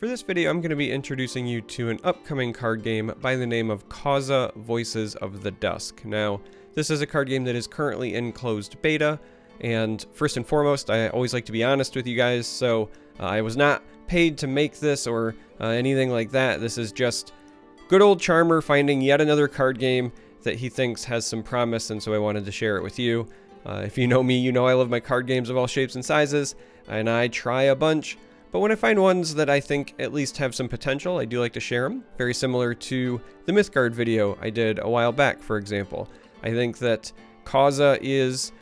For this video, I'm going to be introducing you to an upcoming card game by the name of Causa Voices of the Dusk. Now, this is a card game that is currently in closed beta, and first and foremost, I always like to be honest with you guys, so I was not paid to make this or anything like that. This is just good old Charmer finding yet another card game that he thinks has some promise, and so I wanted to share it with you. If you know me, you know I love my card games of all shapes and sizes, and I try a bunch. But when I find ones that I think at least have some potential, I do like to share them. Very similar to the Mythgard video I did a while back, for example. I think that Causa is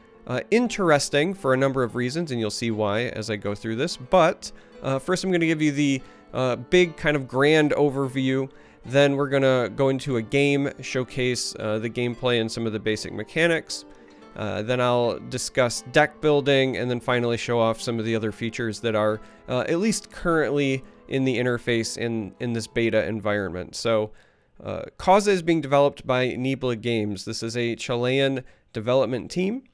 interesting for a number of reasons, and you'll see why as I go through this. But first I'm going to give you the big kind of grand overview. Then we're going to go into a game, showcase the gameplay and some of the basic mechanics. Then I'll discuss deck building, and then finally show off some of the other features that are at least currently in the interface in this beta environment. So Causa is being developed by Nibla Games. This is a Chilean development team.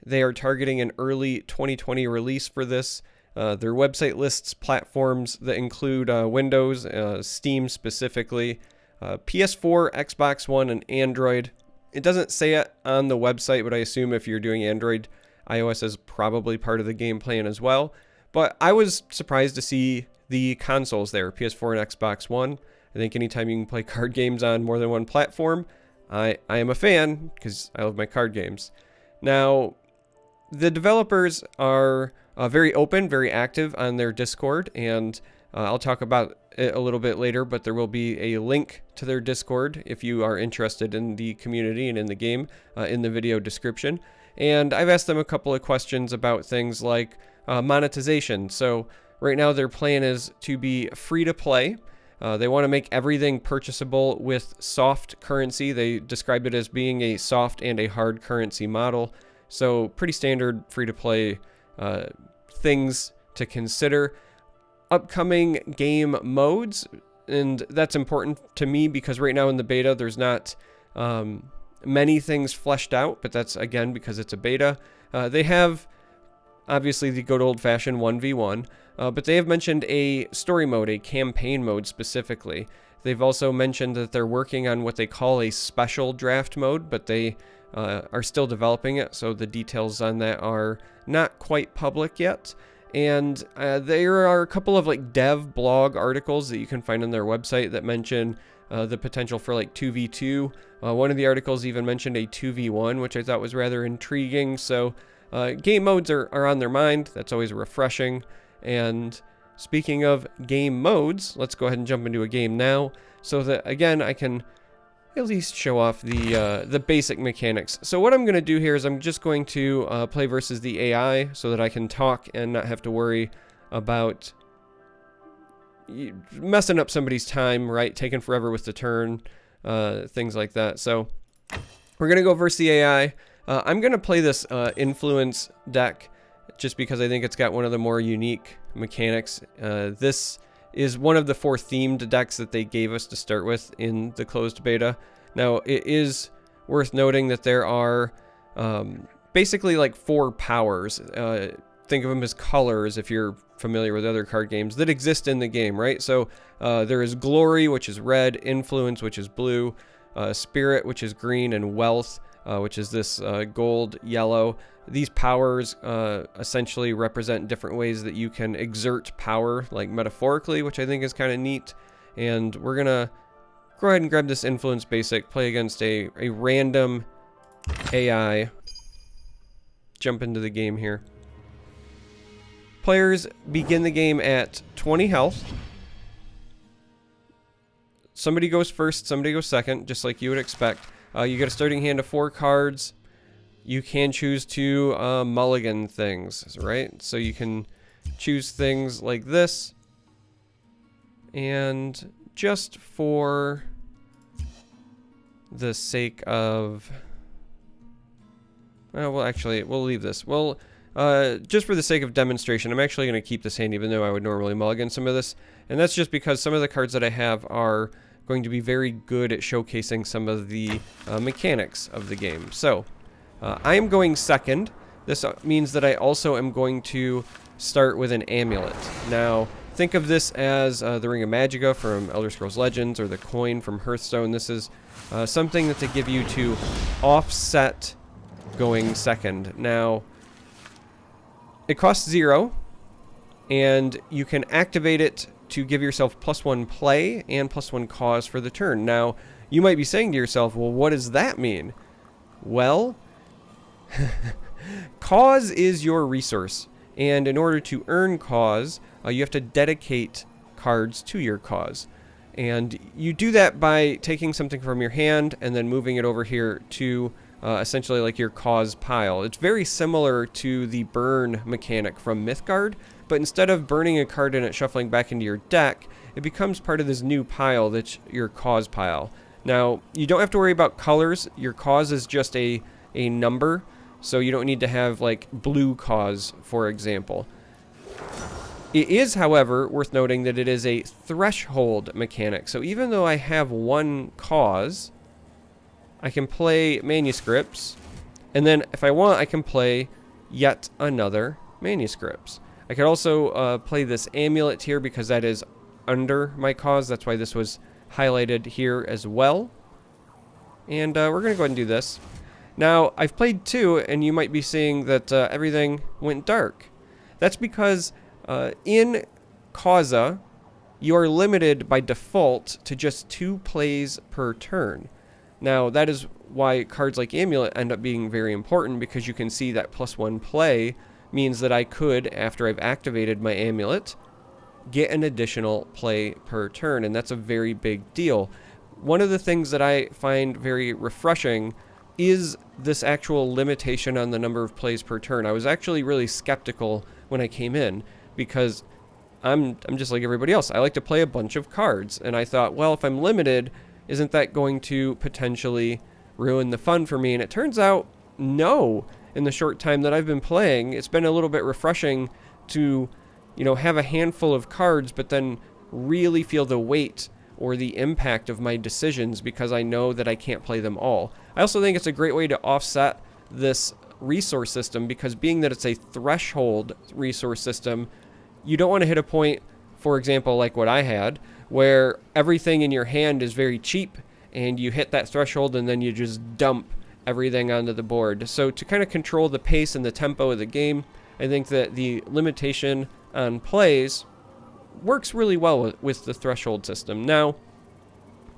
They are targeting an early 2020 release for this. Their website lists platforms that include Windows, Steam specifically, PS4, Xbox One, and Android. It doesn't say it on the website, but I assume if you're doing Android, iOS is probably part of the game plan as well. But I was surprised to see the consoles there, PS4 and Xbox One. I think anytime you can play card games on more than one platform, I am a fan because I love my card games. Now, the developers are very open, very active on their Discord, and I'll talk about it a little bit later, but there will be a link to their Discord if you are interested in the community and in the game in the video description. And I've asked them a couple of questions about things like monetization. So right now their plan is to be free to play. They want to make everything purchasable with soft currency. They describe it as being a soft and a hard currency model. So pretty standard free to play things to consider. Upcoming game modes, and that's important to me because right now in the beta there's not many things fleshed out, but that's again because it's a beta. They have obviously the good old-fashioned 1v1, but they have mentioned a story mode, a campaign mode specifically. They've also mentioned that they're working on what they call a special draft mode, but they are still developing it, so the details on that are not quite public yet. And there are a couple of like dev blog articles that you can find on their website that mention the potential for like 2v2. One of the articles even mentioned a 2v1, which I thought was rather intriguing. So game modes are on their mind. That's always refreshing. And speaking of game modes, let's go ahead and jump into a game now so that again I can at least show off the basic mechanics. So what I'm going to do here is I'm just going to play versus the AI so that I can talk and not have to worry about messing up somebody's time, right? Taking forever with the turn, things like that. So we're going to go versus the AI. I'm going to play this influence deck just because I think it's got one of the more unique mechanics. This is one of the 4 themed decks that they gave us to start with in the closed beta. Now, it is worth noting that there are basically like 4 powers. Think of them as colors if you're familiar with other card games that exist in the game, right? So there is Glory, which is red, Influence, which is blue, Spirit, which is green, and Wealth, which is this gold, yellow. These powers essentially represent different ways that you can exert power, like metaphorically, which I think is kind of neat. And we're going to go ahead and grab this Influence basic, play against a random AI. Jump into the game here. Players begin the game at 20 health. Somebody goes first, somebody goes second, just like you would expect. You get a starting hand of 4 cards. You can choose to mulligan things, right? So you can choose things like this. And just for the sake of... well, actually, we'll leave this. Well, just for the sake of demonstration, I'm actually going to keep this hand even though I would normally mulligan some of this. And that's just because some of the cards that I have are going to be very good at showcasing some of the mechanics of the game. So... I am going second. This means that I also am going to start with an amulet. Now, think of this as the Ring of Magica from Elder Scrolls Legends or the coin from Hearthstone. This is something that they give you to offset going second. Now, it costs 0, and you can activate it to give yourself +1 play and +1 cause for the turn. Now, you might be saying to yourself, well, what does that mean? Well, cause is your resource, and in order to earn cause, you have to dedicate cards to your cause. And you do that by taking something from your hand and then moving it over here to essentially like your cause pile. It's very similar to the burn mechanic from Mythgard, but instead of burning a card and it shuffling back into your deck, it becomes part of this new pile that's your cause pile. Now, you don't have to worry about colors. Your cause is just a number, so you don't need to have like blue cause, for example. It is, however, worth noting that it is a threshold mechanic. So even though I have one cause, I can play manuscripts, and then if I want, I can play yet another manuscripts. I could also play this amulet here because that is under my cause. That's why this was highlighted here as well. And we're going to go ahead and do this. Now, I've played 2, and you might be seeing that everything went dark. That's because in Causa, you are limited by default to just 2 plays per turn. Now, that is why cards like Amulet end up being very important, because you can see that +1 play means that I could, after I've activated my Amulet, get an additional play per turn, and that's a very big deal. One of the things that I find very refreshing is this actual limitation on the number of plays per turn. I was actually really skeptical when I came in, because I'm just like everybody else. I like to play a bunch of cards, and I thought, well, if I'm limited, isn't that going to potentially ruin the fun for me? And it turns out, no. In the short time that I've been playing, it's been a little bit refreshing to, you know, have a handful of cards, but then really feel the weight or the impact of my decisions because I know that I can't play them all. I also think it's a great way to offset this resource system, because being that it's a threshold resource system, you don't want to hit a point, for example, like what I had, where everything in your hand is very cheap and you hit that threshold and then you just dump everything onto the board. So to kind of control the pace and the tempo of the game, I think that the limitation on plays works really well with the threshold system. Now,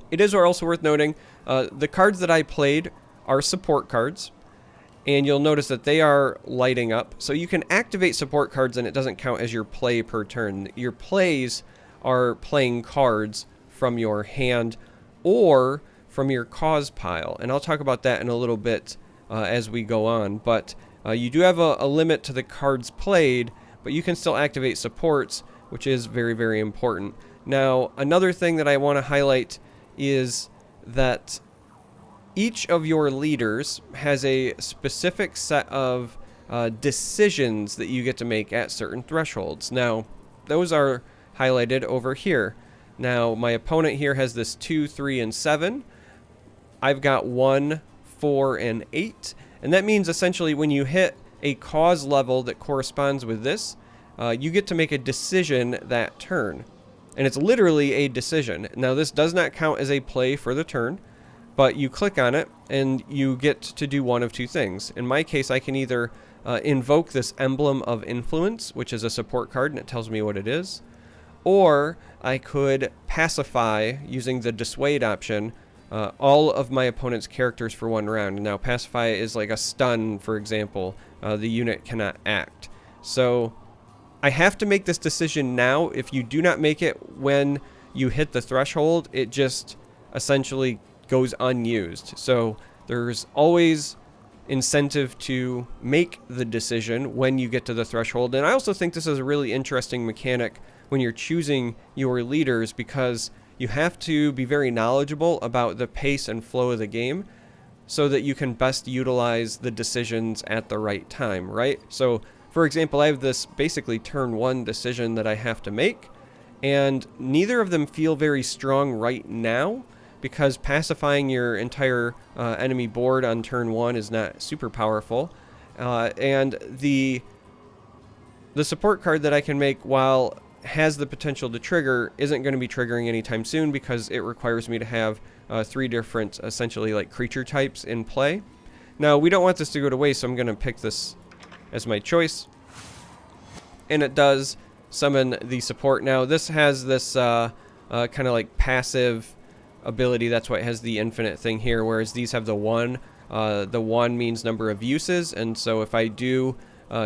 it is also worth noting, the cards that I played are support cards, and you'll notice that they are lighting up. So you can activate support cards and it doesn't count as your play per turn. Your plays are playing cards from your hand or from your cause pile, and I'll talk about that in a little bit as we go on. But you do have a limit to the cards played, but you can still activate supports, which is very, very important. Now, another thing that I want to highlight is that each of your leaders has a specific set of decisions that you get to make at certain thresholds. Now, those are highlighted over here. Now, my opponent here has this 2, 3, and 7. I've got 1, 4, and 8. And that means essentially when you hit a cause level that corresponds with this, you get to make a decision that turn. And it's literally a decision. Now, this does not count as a play for the turn, but you click on it and you get to do one of two things. In my case, I can either invoke this Emblem of Influence, which is a support card and it tells me what it is, or I could pacify using the dissuade option all of my opponent's characters for one round. Now, pacify is like a stun, for example. The unit cannot act. So I have to make this decision now. If you do not make it when you hit the threshold, it just essentially goes unused. So there's always incentive to make the decision when you get to the threshold. And I also think this is a really interesting mechanic when you're choosing your leaders, because you have to be very knowledgeable about the pace and flow of the game so that you can best utilize the decisions at the right time, right? So, for example, I have this basically turn 1 decision that I have to make, and neither of them feel very strong right now, because pacifying your entire enemy board on turn 1 is not super powerful. And the support card that I can make while has the potential to trigger isn't going to be triggering anytime soon because it requires me to have 3 different, essentially like creature types in play. Now, we don't want this to go to waste, so I'm going to pick this as my choice. And it does summon the support. Now, this has this kind of like passive ability. That's why it has the infinite thing here, whereas these have the 1. The 1 means number of uses, and so if I do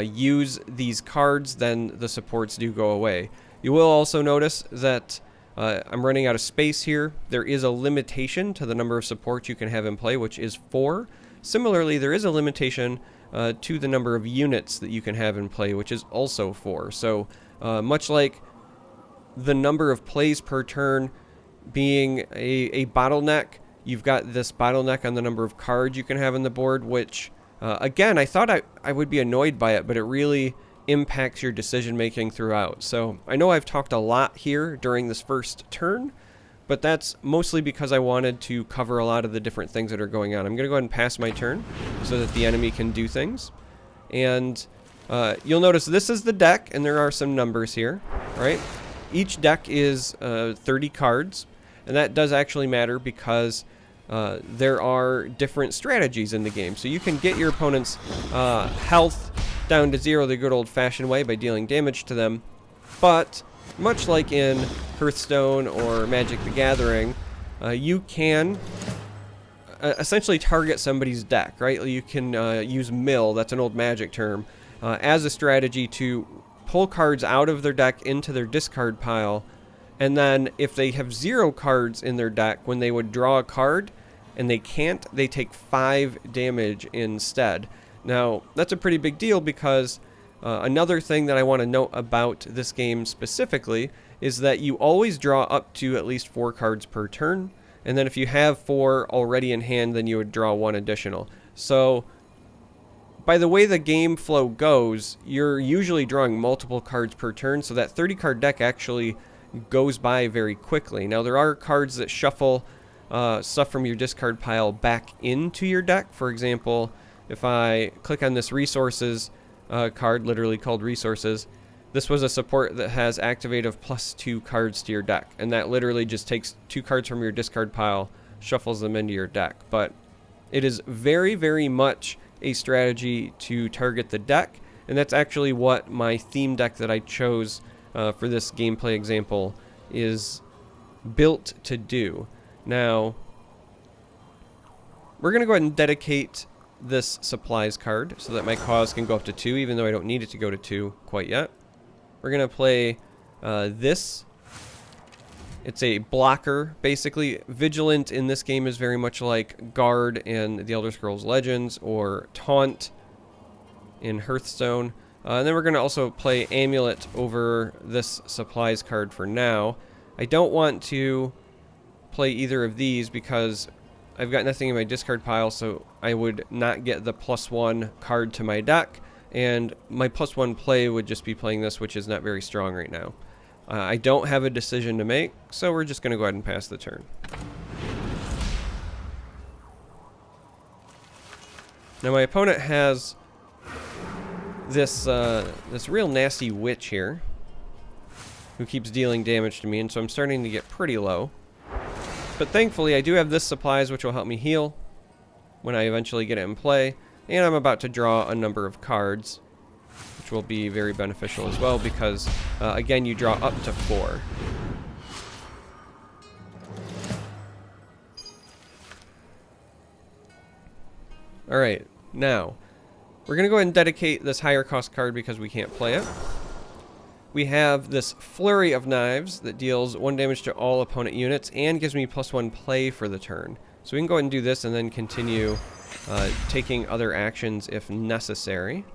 use these cards, then the supports do go away. You will also notice that I'm running out of space here. There is a limitation to the number of supports you can have in play, which is 4. Similarly, there is a limitation to the number of units that you can have in play, which is also 4. So much like the number of plays per turn being a bottleneck, you've got this bottleneck on the number of cards you can have on the board, which, again, I thought I would be annoyed by it, but it really impacts your decision making throughout. So I know I've talked a lot here during this first turn, but that's mostly because I wanted to cover a lot of the different things that are going on. I'm going to go ahead and pass my turn so that the enemy can do things. And you'll notice this is the deck, and there are some numbers here, right? Each deck is 30 cards, and that does actually matter because there are different strategies in the game. So you can get your opponent's health down to 0 the good old-fashioned way by dealing damage to them, but much like in Hearthstone or Magic the Gathering, you can essentially target somebody's deck, right? You can use mill, that's an old Magic term, as a strategy to pull cards out of their deck into their discard pile, and then if they have 0 cards in their deck, when they would draw a card and they can't, they take 5 damage instead. Now, that's a pretty big deal because another thing that I want to note about this game specifically is that you always draw up to at least 4 cards per turn, and then if you have 4 already in hand, then you would draw 1 additional. So by the way the game flow goes, you're usually drawing multiple cards per turn, so that 30 card deck actually goes by very quickly. Now, there are cards that shuffle stuff from your discard pile back into your deck. For example, if I click on this resources card, literally called resources, this was a support that has activate of +2 cards to your deck, and that literally just takes 2 cards from your discard pile, shuffles them into your deck. But it is very, very much a strategy to target the deck, and that's actually what my theme deck that I chose for this gameplay example is built to do. Now, we're going to go ahead and dedicate this supplies card so that my cause can go up to 2, even though I don't need it to go to 2 quite yet. We're going to play this. It's a blocker, basically. Vigilant in this game is very much like Guard in the Elder Scrolls Legends or Taunt in Hearthstone. And then we're going to also play Amulet over this supplies card for now. I don't want to play either of these because I've got nothing in my discard pile, so I would not get the +1 card to my deck, and my +1 play would just be playing this, which is not very strong right now. I don't have a decision to make, so we're just going to go ahead and pass the turn. Now, my opponent has this real nasty witch here who keeps dealing damage to me, and so I'm starting to get pretty low. But thankfully, I do have this supplies, which will help me heal when I eventually get it in play. And I'm about to draw a number of cards, which will be very beneficial as well because, again, you draw up to 4. Alright, now, we're going to go ahead and dedicate this higher cost card because we can't play it. We have this Flurry of Knives that deals 1 damage to all opponent units and gives me +1 play for the turn. So we can go ahead and do this and then continue taking other actions if necessary.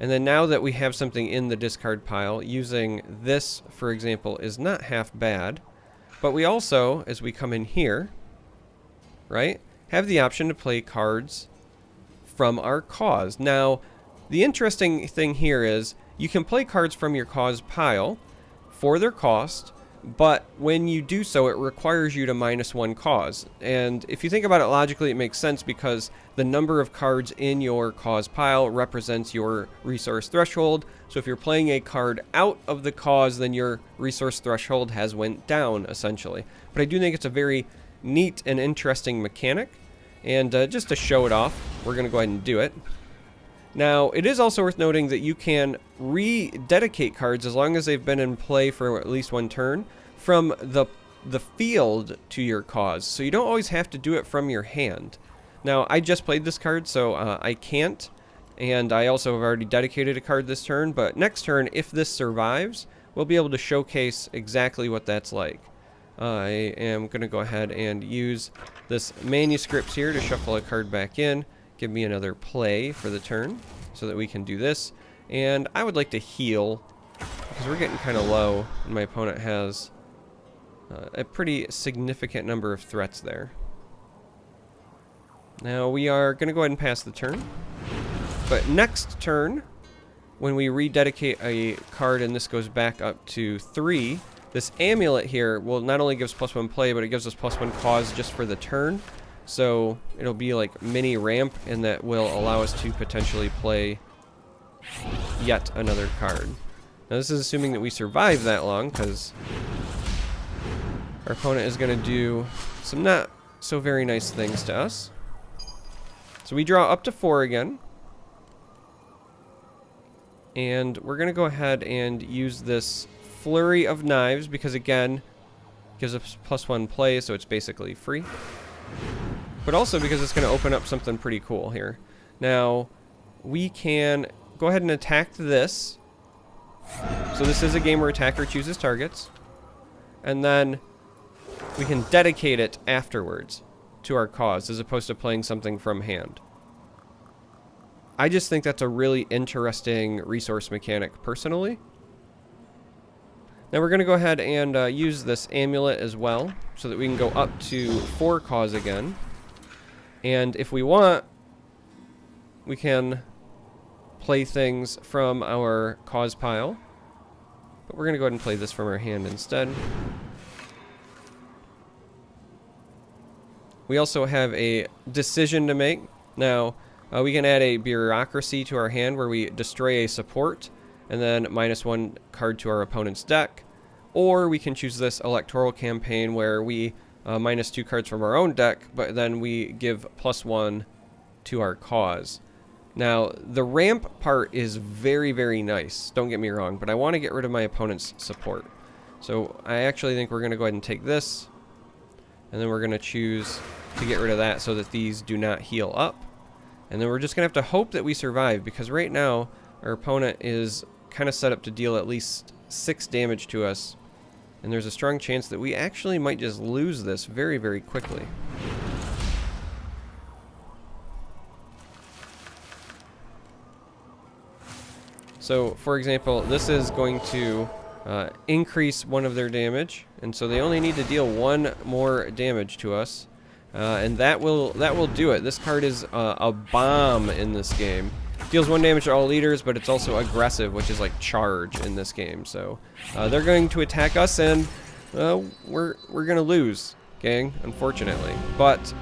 And then now that we have something in the discard pile, using this, for example, is not half bad. But we also, as we come in here, right, have the option to play cards from our cause. Now, the interesting thing here is you can play cards from your cause pile for their cost, but when you do so, it requires you to -1 cause. And if you think about it logically, it makes sense because the number of cards in your cause pile represents your resource threshold. So if you're playing a card out of the cause, then your resource threshold has went down, essentially. But I do think it's a very neat and interesting mechanic. And just to show it off, we're going to go ahead and do it. Now, it is also worth noting that you can rededicate cards as long as they've been in play for at least one turn from the field to your cause. So you don't always have to do it from your hand. Now, I just played this card, so I can't. And I also have already dedicated a card this turn. But next turn, if this survives, we'll be able to showcase exactly what that's like. I am going to go ahead and use this manuscript here to shuffle a card back in. Give me another play for the turn so that we can do this. And I would like to heal because we're getting kind of low and my opponent has a pretty significant number of threats there. Now we are going to go ahead and pass the turn. But next turn, when we rededicate a card and this goes back up to 3, this amulet here will not only give us +1 play, but it gives us +1 cause just for the turn. So it'll be like mini ramp, and that will allow us to potentially play yet another card. Now this is assuming that we survive that long, because our opponent is going to do some not so very nice things to us. So we draw up to 4 again. And we're going to go ahead and use this flurry of knives, because again, it gives us +1 play, so it's basically free. But also because it's going to open up something pretty cool here. Now, we can go ahead and attack this. So this is a game where attacker chooses targets. And then we can dedicate it afterwards to our cause, as opposed to playing something from hand. I just think that's a really interesting resource mechanic, personally. Now we're going to go ahead and use this amulet as well, so that we can go up to 4 cause again. And if we want, we can play things from our cause pile. But we're going to go ahead and play this from our hand instead. We also have a decision to make. Now, we can add a bureaucracy to our hand where we destroy a support and then -1 card to our opponent's deck. Or we can choose this electoral campaign where we -2 cards from our own deck, but then we give +1 to our cause. Now, the ramp part is very, very nice, don't get me wrong, but I want to get rid of my opponent's support. So I actually think we're going to go ahead and take this, and then we're going to choose to get rid of that so that these do not heal up. And then we're just going to have to hope that we survive, because right now our opponent is kind of set up to deal at least 6 damage to us. And there's a strong chance that we actually might just lose this very, very quickly. So, for example, this is going to increase one of their damage. And so they only need to deal 1 more damage to us. And that will do it. This card is a bomb in this game. Deals 1 damage to all leaders, but it's also aggressive, which is like charge in this game. So they're going to attack us, and we're going to lose, gang, unfortunately. But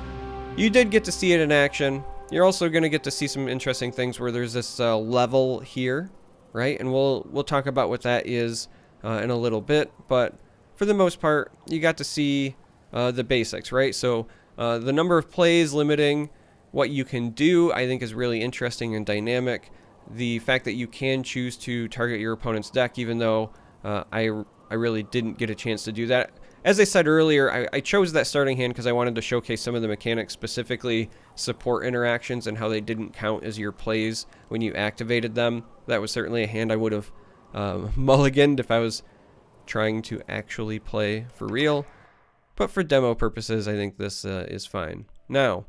you did get to see it in action. You're also going to get to see some interesting things where there's this level here, right? And we'll talk about what that is in a little bit. But for the most part, you got to see the basics, right? So the number of plays limiting what you can do, I think, is really interesting and dynamic. The fact that you can choose to target your opponent's deck, even though I really didn't get a chance to do that. As I said earlier, I chose that starting hand because I wanted to showcase some of the mechanics, specifically support interactions and how they didn't count as your plays when you activated them. That was certainly a hand I would have mulliganed if I was trying to actually play for real. But for demo purposes, I think this is fine. Now,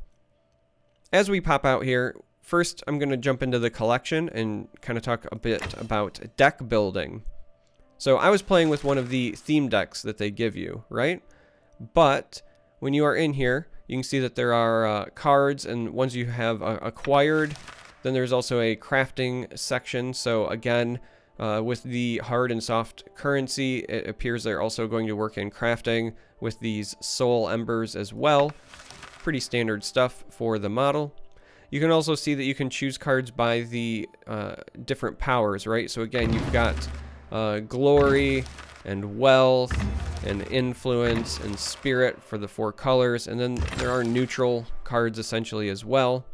as we pop out here, first I'm going to jump into the collection and kind of talk a bit about deck building. So I was playing with one of the theme decks that they give you, right? But when you are in here, you can see that there are cards, and ones you have acquired. Then there's also a crafting section. So again, With the hard and soft currency, it appears they're also going to work in crafting with these soul embers as well. Pretty standard stuff for the model. You can also see that you can choose cards by the different powers, right? So again, you've got glory and wealth and influence and spirit for the 4 colors, and then there are neutral cards essentially as well.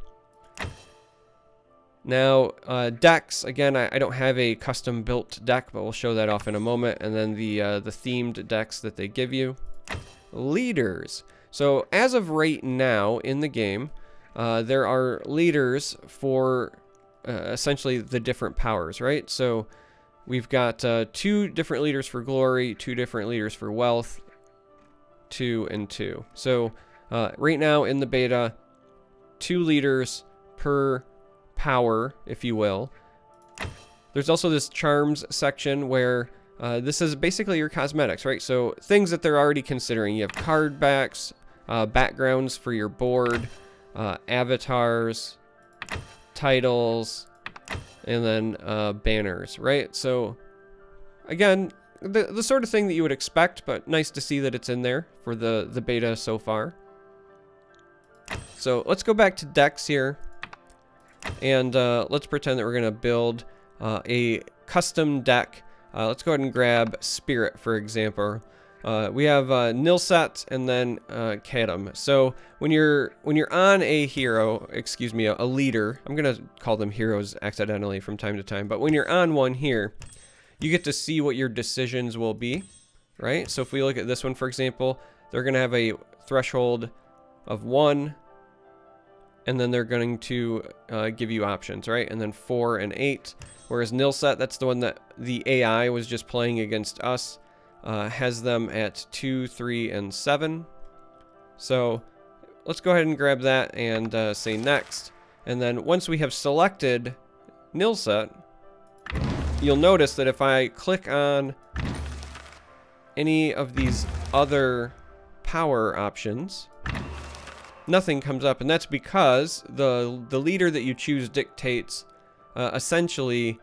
Now, decks, again, I don't have a custom built deck, but we'll show that off in a moment, and then the themed decks that they give you. Leaders. So as of right now in the game, there are leaders for essentially the different powers, right? So we've got 2 different leaders for glory, 2 different leaders for wealth, 2 and 2. So right now in the beta, 2 leaders per power, if you will. There's also this charms section where this is basically your cosmetics, right? So things that they're already considering. You have card backs, backgrounds for your board, avatars, titles, and then banners, right? So again, the sort of thing that you would expect, but nice to see that it's in there for the beta so far. So let's go back to decks here, and let's pretend that we're gonna build a custom deck. Let's go ahead and grab Spirit, for example. We have Nilset and then Kadam. So when you're on a hero, excuse me, a leader, I'm gonna call them heroes accidentally from time to time, but when you're on one here, you get to see what your decisions will be, right? So if we look at this one, for example, they're gonna have a threshold of 1, and then they're going to give you options, right? And then 4 and 8. Whereas Nilset, that's the one that the AI was just playing against us, has them at 2, 3, and 7. So let's go ahead and grab that and say next. And then once we have selected Nilset, you'll notice that if I click on any of these other power options, nothing comes up, and that's because the leader that you choose dictates essentially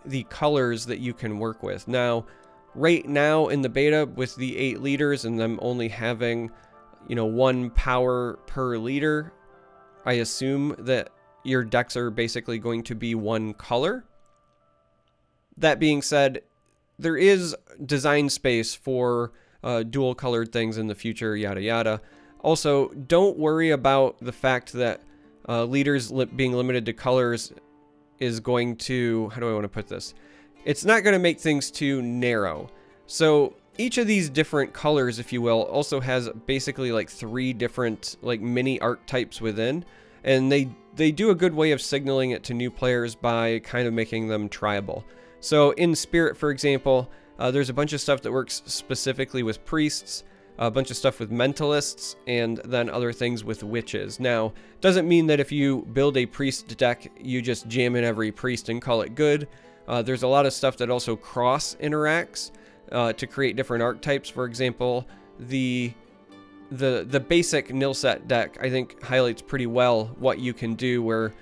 the colors that you can work with. Now, right now in the beta with the 8 leaders and them only having, 1 power per leader, I assume that your decks are basically going to be 1 color. That being said, there is design space for dual colored things in the future, yada yada. Also, don't worry about the fact that leaders being limited to colors is going to, how do I want to put this? It's not going to make things too narrow. So each of these different colors, if you will, also has basically like 3 different like mini archetypes within, and they do a good way of signaling it to new players by kind of making them tribal. So in Spirit, for example, there's a bunch of stuff that works specifically with priests, a bunch of stuff with mentalists, and then other things with witches. Now, doesn't mean that if you build a priest deck, you just jam in every priest and call it good. There's a lot of stuff that also cross interacts to create different archetypes. For example, the basic Nilset deck, I think, highlights pretty well what you can do, where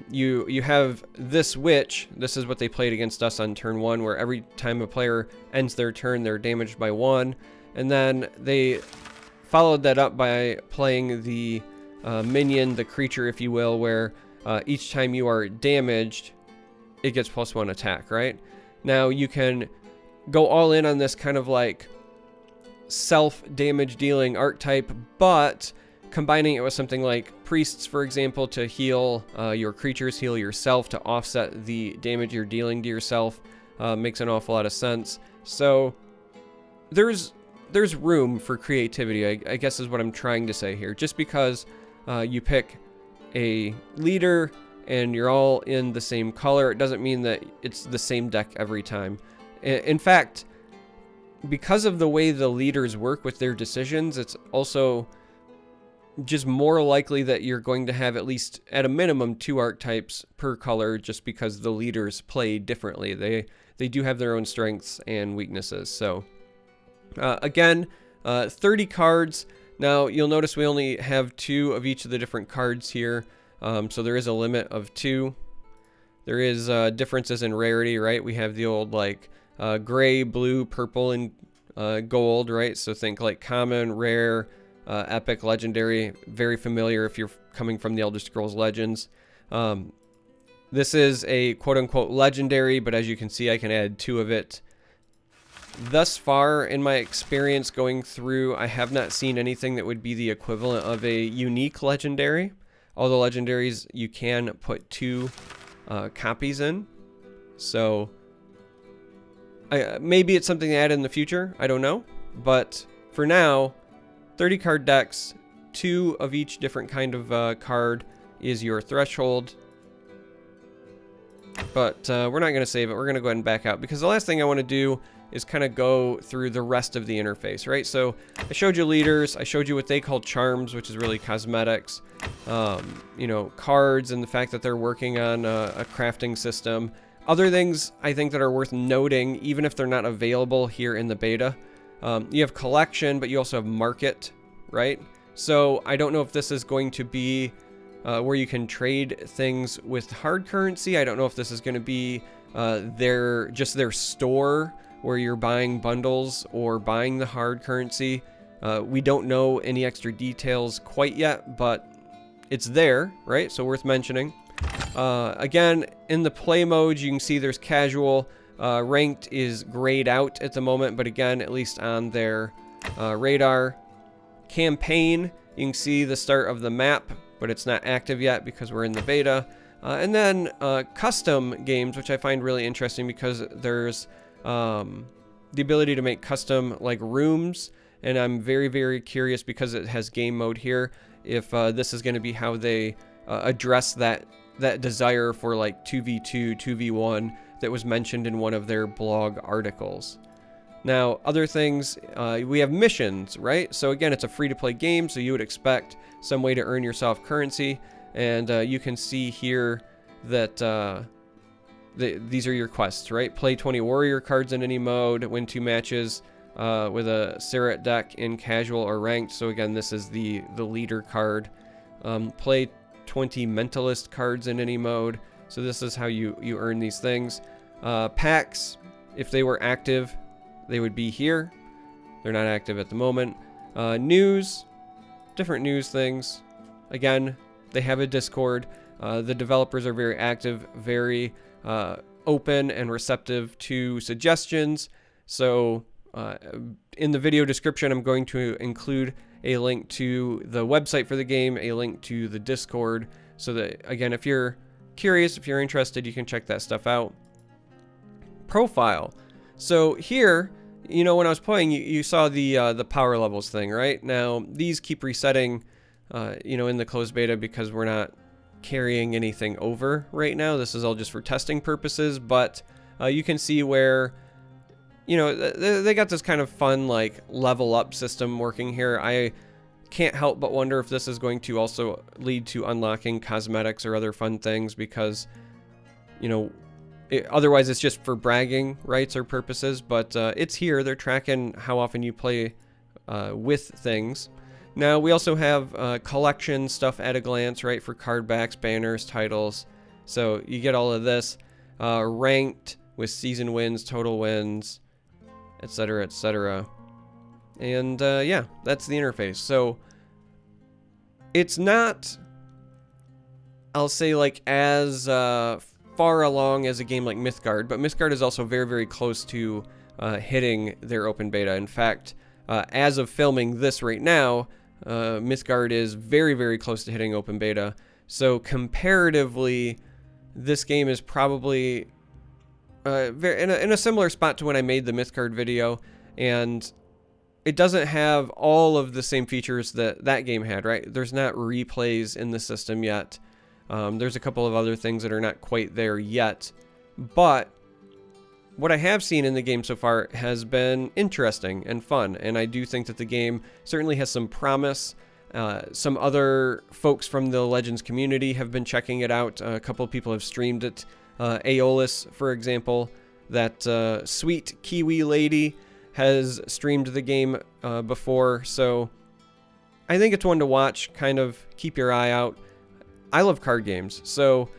you have this witch. This is what they played against us on turn 1, where every time a player ends their turn, they're damaged by 1. And then they followed that up by playing the minion, the creature, if you will, where each time you are damaged, it gets +1 attack, right? Now you can go all in on this kind of like self-damage dealing archetype, but combining it with something like priests, for example, to heal your creatures, heal yourself, to offset the damage you're dealing to yourself, makes an awful lot of sense. So there's room for creativity, I guess is what I'm trying to say here. Just because you pick a leader and you're all in the same color, it doesn't mean that it's the same deck every time. In fact, because of the way the leaders work with their decisions, it's also just more likely that you're going to have at least, at a minimum, 2 archetypes per color, just because the leaders play differently. They do have their own strengths and weaknesses. So again, 30 cards. Now you'll notice we only have 2 of each of the different cards here, so there is a limit of 2. There is differences in rarity, right? We have the old like gray, blue, purple, and gold, right? So think like common, rare, epic, legendary. Very familiar if you're coming from the Elder Scrolls Legends. This is a quote-unquote legendary, but as you can see, I can add 2 of it. Thus far, in my experience going through, I have not seen anything that would be the equivalent of a unique legendary. All the legendaries, you can put 2 copies in. So, maybe it's something to add in the future. I don't know. But for now, 30 card decks, 2 of each different kind of card is your threshold. But we're not going to save it. We're going to go ahead and back out, because the last thing I want to do is kind of go through the rest of the interface, right? So I showed you leaders. I showed you what they call charms, which is really cosmetics. You know, cards, and the fact that they're working on a crafting system. Other things I think that are worth noting, even if they're not available here in the beta. You have collection, but you also have market, right? So I don't know if this is going to be where you can trade things with hard currency. I don't know if this is going to be their store where you're buying bundles or buying the hard currency. We don't know any extra details quite yet, but it's there, right? So worth mentioning. Again, in the play mode, you can see there's casual. Ranked is grayed out at the moment, but again, at least on their radar. Campaign, you can see the start of the map, but it's not active yet because we're in the beta. And then custom games, which I find really interesting because there's the ability to make custom like rooms, and I'm very, very curious because it has game mode here if this is going to be how they address that desire for like 2v2, 2v1 that was mentioned in one of their blog articles. Now, other things, we have missions, right? So again, it's a free-to-play game, so you would expect some way to earn yourself currency, and you can see here that these are your quests, right? Play 20 warrior cards in any mode, win 2 matches with a Sirat deck in casual or ranked. So again, this is the leader card. Play 20 mentalist cards in any mode. So this is how you earn these things. Packs, if they were active, they would be here. They're not active at the moment. News, different news things. Again, they have a Discord. The developers are very active, very open and receptive to suggestions. So in the video description, I'm going to include a link to the website for the game, a link to the Discord, so that, again, if you're curious, if you're interested, you can check that stuff out. Profile. So here, you know, when I was playing, you saw the power levels thing, right? Now, these keep resetting, you know, in the closed beta because we're not carrying anything over right now. This is all just for testing purposes, but you can see where, you know, they got this kind of fun like level up system working here. I can't help but wonder if this is going to also lead to unlocking cosmetics or other fun things, because, you know, otherwise it's just for bragging rights or purposes, but it's here. They're tracking how often you play with things. Now, we also have collection stuff at a glance, right, for card backs, banners, titles. So you get all of this. Ranked with season wins, total wins, etc., etc. And yeah, that's the interface. So it's not, I'll say, like as far along as a game like Mythgard, but Mythgard is also very, very close to hitting their open beta. In fact, as of filming this right now, Mythgard is very, very close to hitting open beta. So comparatively, this game is probably in a similar spot to when I made the Mythgard video, and it doesn't have all of the same features that that game had, right? There's not replays in the system yet. There's a couple of other things that are not quite there yet, but what I have seen in the game so far has been interesting and fun, and I do think that the game certainly has some promise. Some other folks from the Legends community have been checking it out. A couple of people have streamed it. Aeolus, for example, that sweet Kiwi lady, has streamed the game before, so I think it's one to watch. Kind of keep your eye out. I love card games, so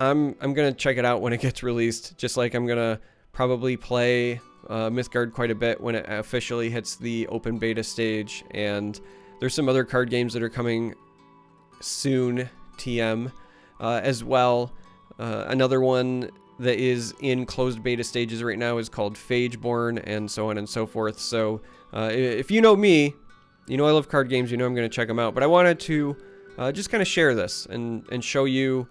I'm gonna check it out when it gets released, just like I'm gonna probably play Mythgard quite a bit when it officially hits the open beta stage, and there's some other card games that are coming soon, TM, as well. Another one that is in closed beta stages right now is called Phageborn, and so on and so forth. So if you know me, you know I love card games, you know I'm going to check them out. But I wanted to just kind of share this and show you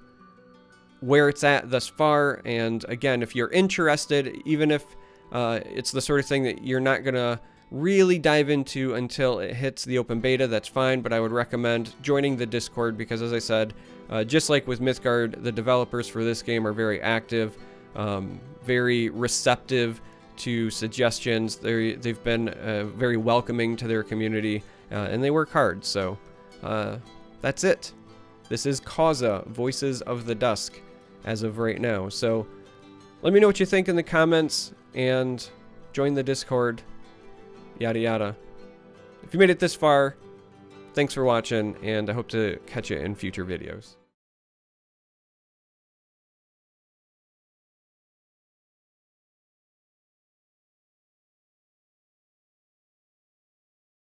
where it's at thus far. And again, if you're interested, even if it's the sort of thing that you're not going to really dive into until it hits the open beta, that's fine. But I would recommend joining the Discord because, as I said, just like with Mythgard, the developers for this game are very active, very receptive to suggestions. They've been very welcoming to their community, and they work hard. So that's it. This is Causa, Voices of the Dusk, as of right now. So let me know what you think in the comments, and join the Discord, yada yada. If you made it this far, thanks for watching, and I hope to catch you in future videos.